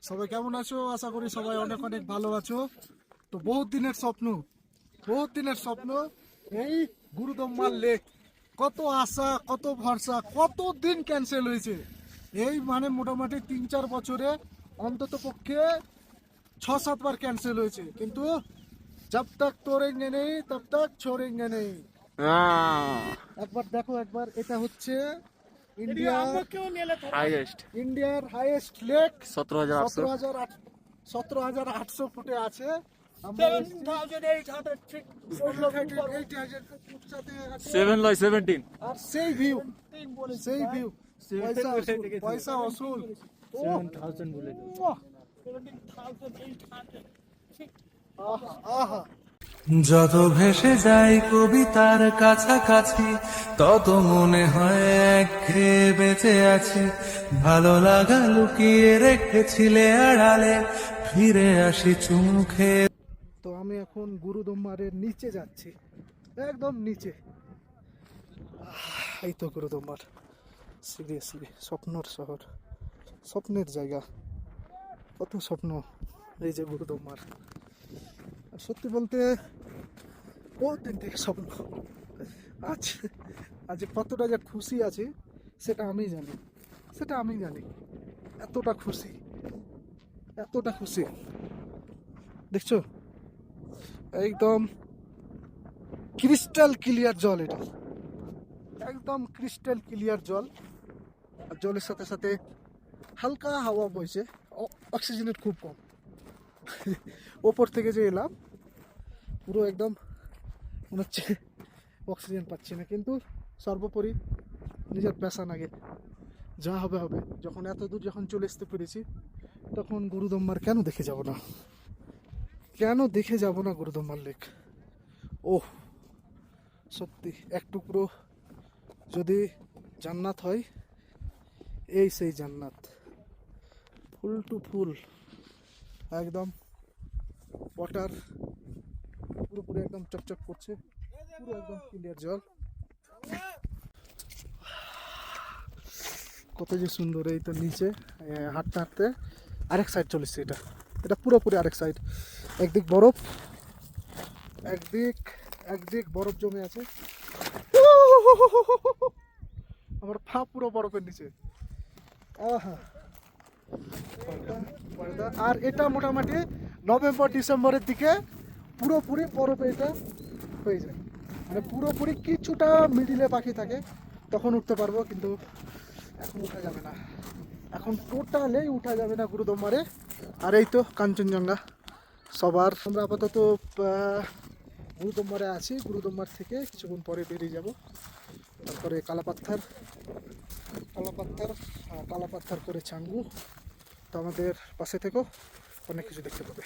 সবাই কেমন আছো? আশা করি সবাই অনেক অনেক ভালো আছো। তো বহুত দিনের স্বপ্ন এই গুরুদম্মার লেক। কত আশা, কত ভরসা, কত দিন ক্যান্সেল হয়েছে। এই মানে মোটামুটি 3-4 বছরে অন্তত পক্ষে 6-7 বার ক্যান্সেল হয়েছে, কিন্তু জব তক তোড়েঙ্গে নেই তব তক ছোড়েঙ্গে নেই। একবার দেখো, একবার এটা হচ্ছে ইন্ডিয়ার হাইয়েস্ট লেক। 17,800 ফুটে আছে। আমরা 17 আর সেই ভিউ পয়সা অসুল। আহা, যত ভেসে যাই কবিতার কাছাকাছি তত মনে হয় একঘেয়ে বেঁচে আছি। ভালো লাগা লুকিয়ে রেখেছিলে আড়ালে, ফিরে আসি চুমু খেয়ে। তো আমি এখন গুরুদম্মারের নিচে যাচ্ছি, একদম নিচে। এই তো গুরুদম্মার, সিরিয়াসলি স্বপ্নর শহর, স্বপ্নের জায়গা, কত স্বপ্ন। এই যে গুরুদম্মার, আর সত্যি বলতে বহুত দিন থেকে স্বপ্ন। আজ আজ কতটা যে খুশি আছি সেটা আমি জানি। এতটা খুশি দেখছো, একদম ক্রিস্টাল ক্লিয়ার জল। এটা একদম ক্রিস্টাল ক্লিয়ার জল, আর জলের সাথে সাথে হালকা হাওয়া বইছে। অক্সিজেনের খুব কম। ওপর থেকে যে এলাম পুরো একদম মনে হচ্ছে অক্সিজেন পাচ্ছি না, কিন্তু সর্বোপরি নিজের প্যাশন আগে, যা হবে হবে। যখন এত দূর যখন চলে আসতে পেরেছি, তখন গুরুদম্মার কেন দেখে যাব না গুরুদম্মার লেক। ওহ, সত্যি এক টুকরো যদি জান্নাত হয়, এই সেই জান্নাত। ফুল টু ফুল, একদম ওয়াটার পুরোপুরি একদম চকচক করছে, পুরো একদম ক্লিয়ার জল। কত যে সুন্দর। এই তো নিচে হাঁটতে হাঁটতে আরেক সাইড চলেছে। এটা পুরোপুরি আরেক সাইড। একদিক বরফ, একদিক বরফ জমে আছে। আমার পা পুরো বরফের নিচে। আহা, আর এটা মোটামুটি নভেম্বর ডিসেম্বরের দিকে পুরোপুরি বরফে এটা হয়ে যায়। মানে পুরোপুরি কিছুটা মিডিলে পাখি থাকে, তখন উঠতে পারবো, কিন্তু এখন উঠা যাবে না। এখন টোটালেই উঠা যাবে না গুরুদম্মারে। আর এই তো কাঞ্চনজঙ্ঘা সবার। আমরা আপাতত গুরুদম্মারে আছি। গুরুদম্মার থেকে কিছুক্ষণ পরে বেরিয়ে যাব। তারপরে কালাপাত্থার করে চাঙ্গু। তো আমাদের পাশে থেকো, অনেক কিছু দেখতে পাবে।